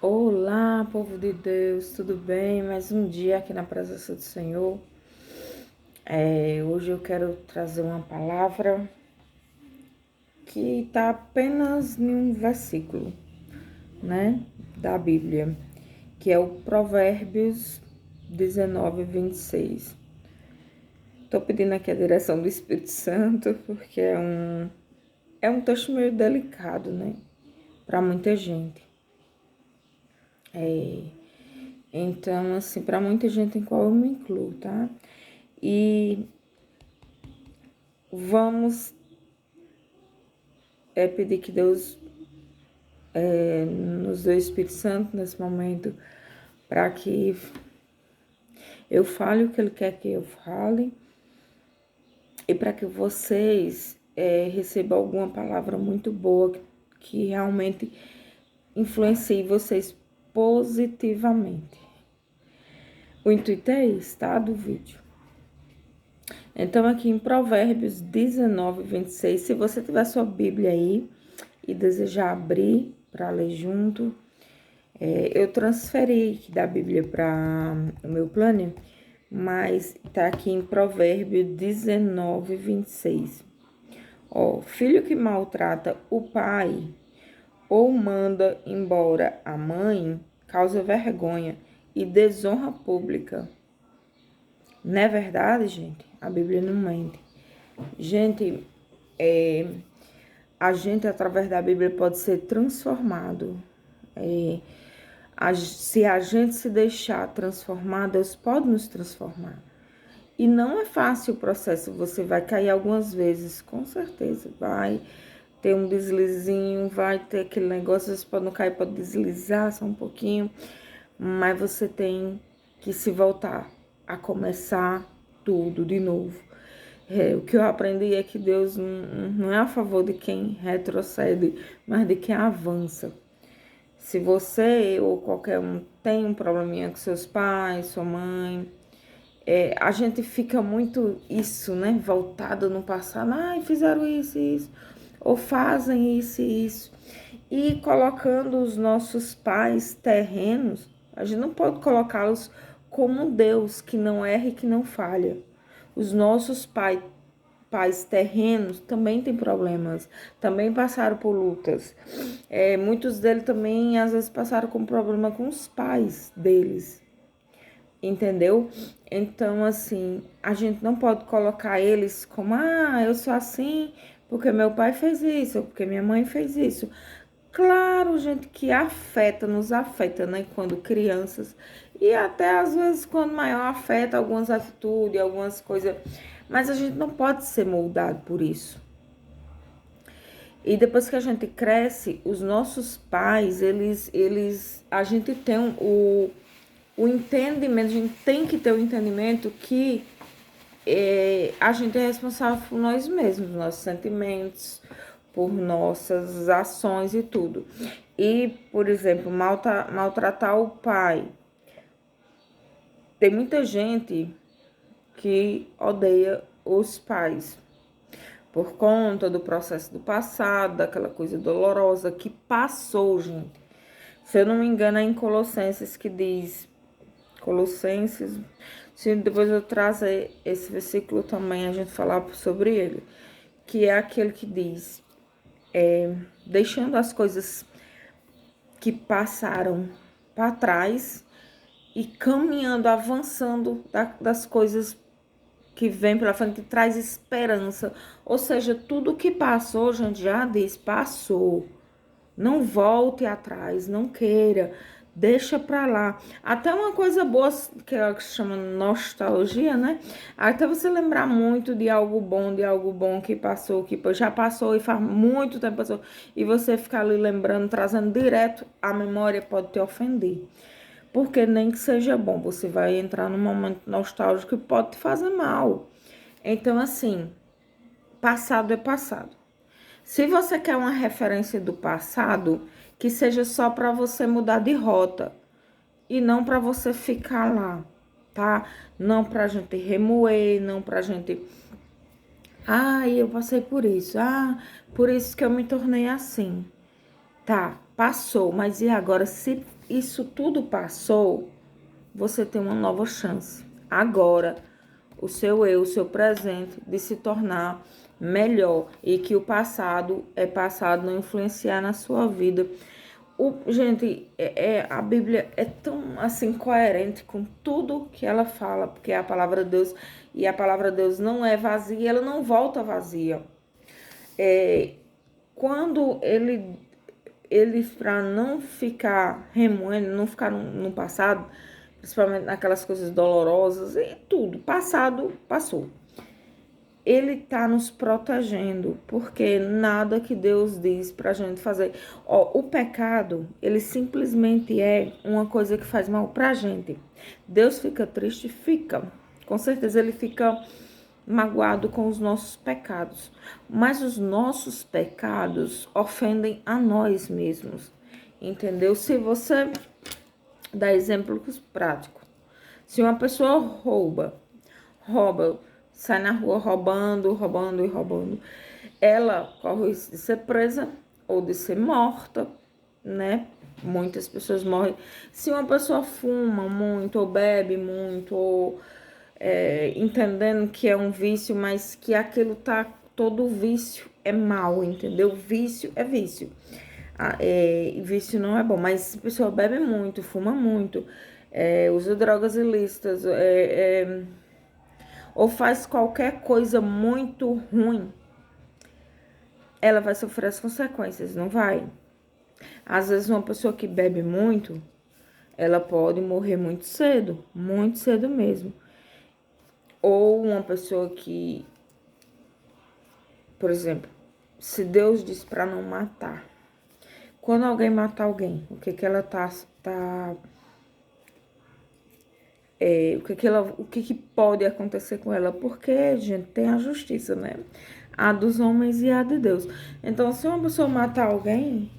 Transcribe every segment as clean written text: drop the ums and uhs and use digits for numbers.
Olá, povo de Deus, tudo bem? Mais um dia aqui na presença do Senhor. Hoje eu quero trazer uma palavra que está apenas em um versículo, né, da Bíblia, que é o Provérbios 19:26. Estou pedindo aqui a direção do Espírito Santo, porque é um texto meio delicado, né, para muita gente. Então, assim, para muita gente em qual eu me incluo, tá? E vamos pedir que Deus nos dê o Espírito Santo nesse momento, para que eu fale o que Ele quer que eu fale e para que vocês recebam alguma palavra muito boa que realmente influencie vocês positivamente. O intuito é esse, tá? Do vídeo. Então, aqui em Provérbios 19:26, se você tiver sua Bíblia aí e desejar abrir para ler junto, eu transferi da Bíblia para o meu planner, mas tá aqui em Provérbios 19:26. Ó, filho que maltrata o pai ou manda embora a mãe, causa vergonha e desonra pública. Não é verdade, gente? A Bíblia não mente. Gente, a gente, através da Bíblia, pode ser transformado. Se a gente se deixar transformar, Deus pode nos transformar. E não é fácil o processo. Você vai cair algumas vezes, com certeza. Vai ter um deslizinho, vai ter aquele negócio, às vezes pode não cair, pode deslizar só um pouquinho. Mas você tem que se voltar a começar tudo de novo. O que eu aprendi é que Deus não é a favor de quem retrocede, mas de quem avança. Se você ou qualquer um tem um probleminha com seus pais, sua mãe, a gente fica muito isso, né? Voltado no passado. Ai, fizeram isso e isso. Ou fazem isso e isso. E colocando os nossos pais terrenos, a gente não pode colocá-los como Deus, que não erra e que não falha. Os nossos pais terrenos também têm problemas, também passaram por lutas. Muitos deles também, às vezes, passaram com problema com os pais deles, entendeu? Então, assim, a gente não pode colocar eles como, eu sou assim porque meu pai fez isso, ou porque minha mãe fez isso. Claro, gente, que nos afeta, né, quando crianças, e até às vezes quando maior afeta algumas atitudes, algumas coisas, mas a gente não pode ser moldado por isso. E depois que a gente cresce, os nossos pais, a gente tem o entendimento, a gente tem que ter o entendimento que a gente é responsável por nós mesmos, nossos sentimentos, por nossas ações e tudo. E, por exemplo, maltratar o pai. Tem muita gente que odeia os pais por conta do processo do passado, daquela coisa dolorosa que passou, gente. Se eu não me engano, é em Colossenses que diz, se depois eu trazer esse versículo também, a gente falar sobre ele, que é aquele que diz, deixando as coisas que passaram para trás e caminhando, avançando das coisas que vem pela frente, que traz esperança. Ou seja, tudo que passou, a gente já disse, passou. Não volte atrás, não queira, deixa pra lá. Até uma coisa boa, que se chama nostalgia, né? Até você lembrar muito de algo bom que passou, que já passou e faz muito tempo passou, e você ficar ali lembrando, trazendo direto à memória, pode te ofender. Porque nem que seja bom, você vai entrar num momento nostálgico que pode te fazer mal. Então, assim, passado é passado. Se você quer uma referência do passado, que seja só para você mudar de rota e não para você ficar lá, tá? Não pra gente remoer, não pra gente... eu passei por isso. Por isso que eu me tornei assim. Tá, Passou, mas e agora? Se isso tudo passou, você tem uma nova chance. Agora, o seu eu, o seu presente, de se tornar melhor e que o passado é passado, não influenciar na sua vida. Gente, a Bíblia é tão assim coerente com tudo que ela fala, porque é a palavra de Deus, e a palavra de Deus não é vazia, ela não volta vazia. Quando ele para não ficar remoendo, não ficar no passado, principalmente naquelas coisas dolorosas e tudo, passado, passou. Ele tá nos protegendo, porque nada que Deus diz pra gente fazer. Ó, o pecado, ele simplesmente é uma coisa que faz mal pra gente. Deus fica triste? Fica. Com certeza ele fica magoado com os nossos pecados. Mas os nossos pecados ofendem a nós mesmos. Entendeu? Se você dá exemplos práticos. Se uma pessoa rouba, sai na rua roubando, ela corre o risco de ser presa ou de ser morta, né? Muitas pessoas morrem. Se uma pessoa fuma muito, ou bebe muito, ou entendendo que é um vício, mas que aquilo tá, todo vício é mal, entendeu? Vício é vício. Vício não é bom, mas se a pessoa bebe muito, fuma muito, usa drogas ilícitas, ou faz qualquer coisa muito ruim, ela vai sofrer as consequências, não vai? Às vezes uma pessoa que bebe muito, ela pode morrer muito cedo mesmo. Ou uma pessoa que, por exemplo, se Deus diz para não matar, quando alguém mata alguém, o que ela o que pode acontecer com ela? Porque, gente, tem a justiça, né? A dos homens e a de Deus. Então, se uma pessoa matar alguém,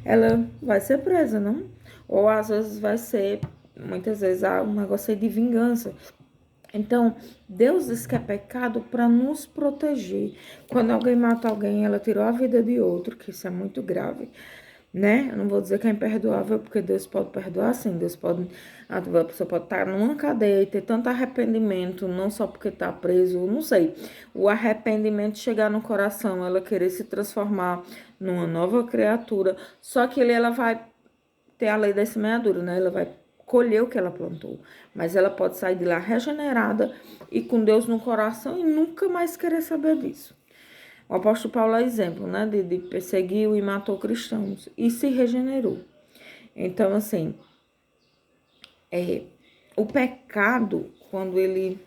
ela vai ser presa, não? Ou às vezes vai ser, muitas vezes, um negócio de vingança. Então, Deus diz que é pecado para nos proteger. Quando alguém mata alguém, ela tirou a vida de outro, que isso é muito grave, né? Eu não vou dizer que é imperdoável, porque Deus pode perdoar, sim. Deus pode, a pessoa pode estar numa cadeia e ter tanto arrependimento, não só porque está preso, não sei. O arrependimento chegar no coração, ela querer se transformar numa nova criatura. Só que ela vai ter a lei da semeadura, né? Ela vai colher o que ela plantou. Mas ela pode sair de lá regenerada e com Deus no coração e nunca mais querer saber disso. O apóstolo Paulo é exemplo, né? De perseguiu e matou cristãos e se regenerou. Então, assim, o pecado, quando ele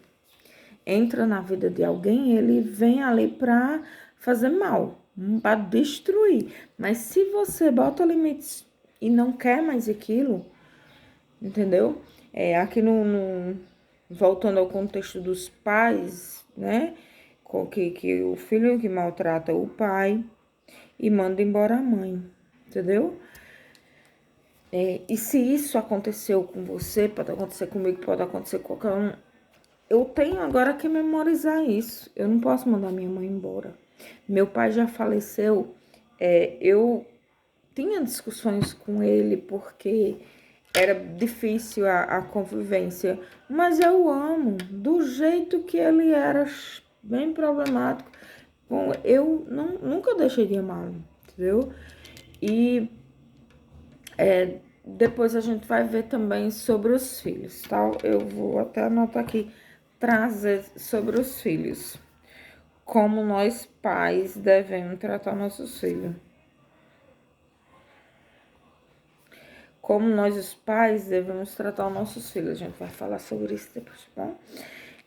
entra na vida de alguém, ele vem ali para fazer mal, para destruir. Mas se você bota limites e não quer mais aquilo, entendeu? Aqui voltando ao contexto dos pais, né? Que o filho que maltrata o pai e manda embora a mãe, entendeu? E se isso aconteceu com você, pode acontecer comigo, pode acontecer com qualquer um, eu tenho agora que memorizar isso. Eu não posso mandar minha mãe embora. Meu pai já faleceu, eu tinha discussões com ele porque era difícil a convivência, mas eu amo do jeito que ele era, bem problemático. Bom, eu nunca deixei de amá-lo, entendeu? E depois a gente vai ver também sobre os filhos, tá? Eu vou até anotar aqui, trazer sobre os filhos. Como nós pais devemos tratar nossos filhos. Como nós, os pais, devemos tratar os nossos filhos. A gente vai falar sobre isso depois, tá bom?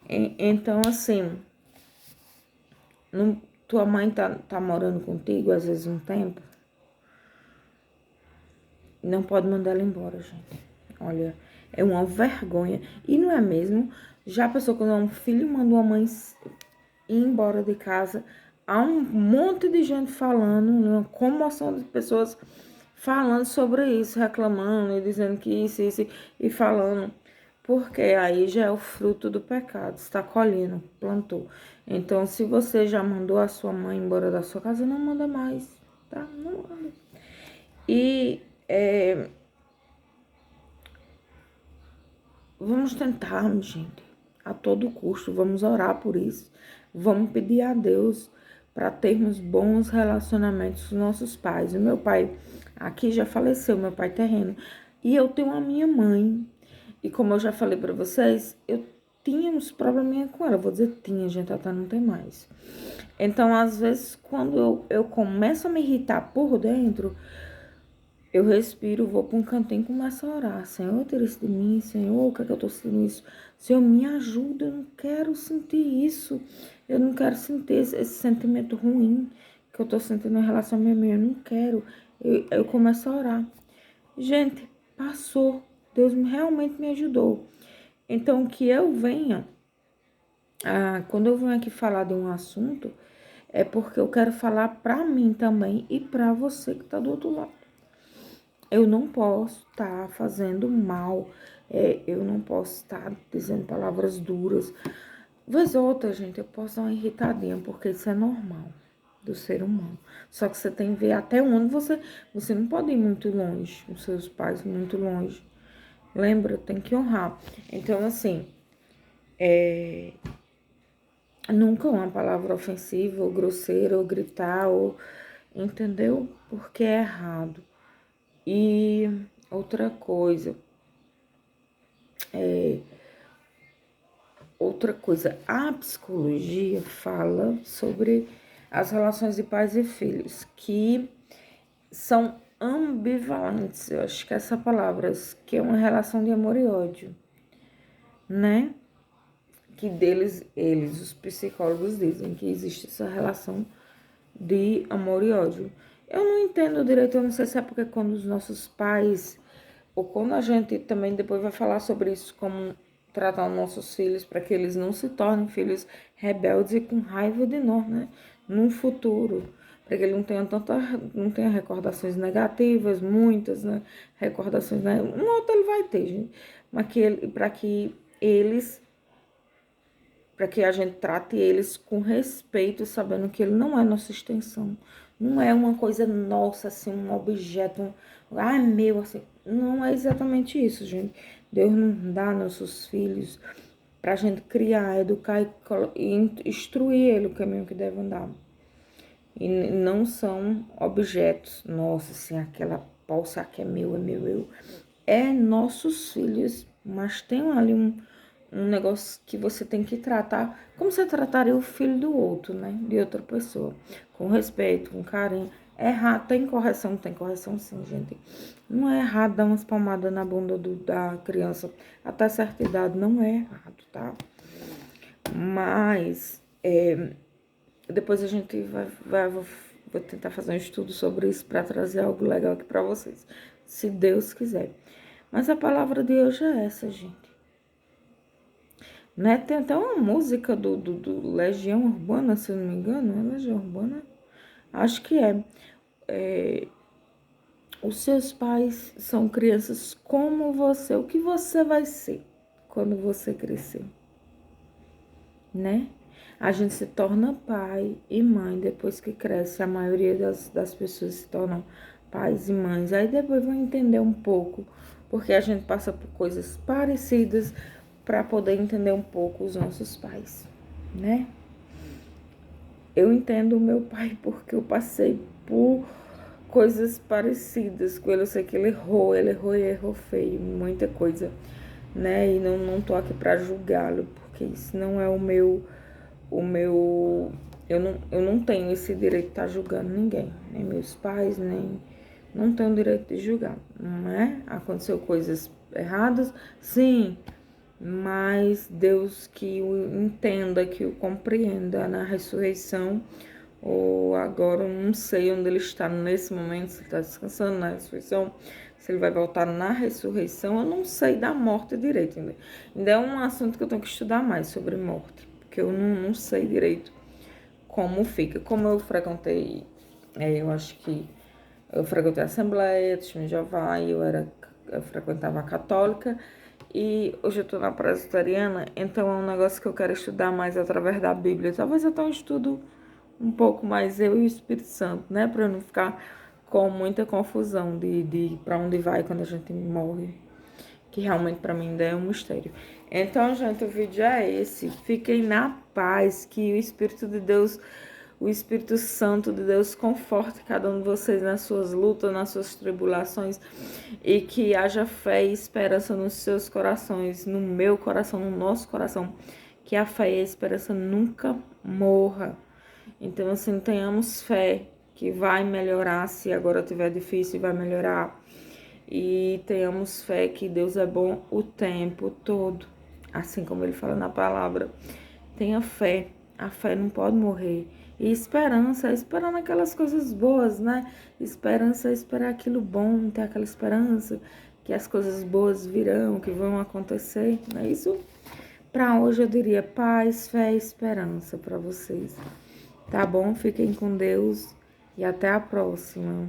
Então, assim, tua mãe tá morando contigo, às vezes, um tempo. Não pode mandar ela embora, gente. Olha, é uma vergonha. E não é mesmo? Já pensou quando um filho manda uma mãe ir embora de casa? Há um monte de gente falando, uma comoção de pessoas falando sobre isso, reclamando e dizendo que isso, e falando. Porque aí já é o fruto do pecado, está colhendo, plantou. Então, se você já mandou a sua mãe embora da sua casa, não manda mais, tá? Não manda. E vamos tentar, gente, a todo custo, vamos orar por isso. Vamos pedir a Deus para termos bons relacionamentos com nossos pais. O meu pai aqui já faleceu, meu pai terreno. E eu tenho a minha mãe. E como eu já falei para vocês, eu tinha uns probleminha com ela. Vou dizer tinha, gente, até não tem mais. Então, às vezes, quando eu começo a me irritar por dentro, eu respiro, vou para um cantinho e começo a orar. Senhor, tira isso de mim. Senhor, o que é que eu tô sentindo isso? Senhor, me ajuda. Eu não quero sentir isso. Eu não quero sentir esse sentimento ruim que eu tô sentindo em relação a minha mãe. Eu não quero. Eu começo a orar. Gente, passou. Deus realmente me ajudou. Então, que eu venha, quando eu venho aqui falar de um assunto, é porque eu quero falar para mim também e para você que tá do outro lado. Eu não posso estar fazendo mal, eu não posso estar dizendo palavras duras. Vez ou outra, gente, eu posso dar uma irritadinha, porque isso é normal do ser humano. Só que você tem que ver até onde você não pode ir muito longe, os seus pais muito longe. Lembra? Tem que honrar. Então, assim, nunca uma palavra ofensiva, ou grosseira, ou gritar, ou entendeu? Porque é errado. E outra coisa, a psicologia fala sobre as relações de pais e filhos, que são ambivalentes, eu acho que essa palavra, que é uma relação de amor e ódio, né? Que eles, os psicólogos dizem que existe essa relação de amor e ódio. Eu não entendo direito, eu não sei se é porque quando os nossos pais, ou quando a gente também depois vai falar sobre isso, como tratar os nossos filhos para que eles não se tornem filhos rebeldes e com raiva de nós, né? No futuro, para que ele não tenha recordações negativas, muitas, né? Recordações, né? Um outro ele vai ter, gente, mas para que a gente trate eles com respeito, sabendo que ele não é nossa extensão. Não é uma coisa nossa, assim, um objeto, meu, assim. Não é exatamente isso, gente. Deus não dá nossos filhos pra gente criar, educar e instruir ele o caminho que deve andar. E não são objetos, nossa, assim, aquela poça que é meu, eu. É nossos filhos, mas tem ali um negócio que você tem que tratar como você trataria o filho do outro, né? De outra pessoa. Com respeito, com carinho. É errado, tem correção sim, gente. Não é errado dar umas palmadas na bunda da criança até certa idade, não é errado, tá? Mas depois a gente vou tentar fazer um estudo sobre isso para trazer algo legal aqui para vocês, se Deus quiser. Mas a palavra de hoje é essa, gente. Né? Tem até uma música do Legião Urbana, se eu não me engano. É Legião Urbana? Acho que é. Os seus pais são crianças como você. O que você vai ser quando você crescer? Né? A gente se torna pai e mãe depois que cresce. A maioria das pessoas se tornam pais e mães. Aí depois vão entender um pouco, porque a gente passa por coisas parecidas para poder entender um pouco os nossos pais, né? Eu entendo o meu pai porque eu passei por coisas parecidas com ele. Eu sei que ele errou feio, muita coisa, né? E não tô aqui para julgá-lo, porque isso não é eu não tenho esse direito de estar julgando ninguém, nem meus pais, nem não tenho o direito de julgar, não é? Aconteceu coisas erradas, sim, mas Deus que o entenda, que o compreenda na ressurreição, ou agora eu não sei onde ele está nesse momento, se ele está descansando na ressurreição, se ele vai voltar na ressurreição, eu não sei da morte direito ainda. Ainda é um assunto que eu tenho que estudar mais sobre morte, porque eu não sei direito como fica. Como eu frequentei, eu acho que eu frequentei a Assembleia, Testemunho de Jeová, e eu frequentava a católica, e hoje eu tô na presbiteriana, então é um negócio que eu quero estudar mais através da Bíblia. Talvez eu tenha um estudo um pouco mais eu e o Espírito Santo, né? Pra eu não ficar com muita confusão de para onde vai quando a gente morre, que realmente para mim ainda é um mistério. Então, gente, o vídeo é esse. Fiquem na paz, que o Espírito de Deus, o Espírito Santo de Deus conforte cada um de vocês nas suas lutas, nas suas tribulações, e que haja fé e esperança nos seus corações, no meu coração, no nosso coração, que a fé e a esperança nunca morra. Então, assim, tenhamos fé que vai melhorar, se agora tiver difícil, vai melhorar. E tenhamos fé que Deus é bom o tempo todo, assim como ele fala na palavra. Tenha fé, a fé não pode morrer. E esperança, esperar naquelas coisas boas, né? Esperança é esperar aquilo bom, ter aquela esperança que as coisas boas virão, que vão acontecer. Não é isso? Para hoje eu diria paz, fé e esperança para vocês. Tá bom? Fiquem com Deus e até a próxima.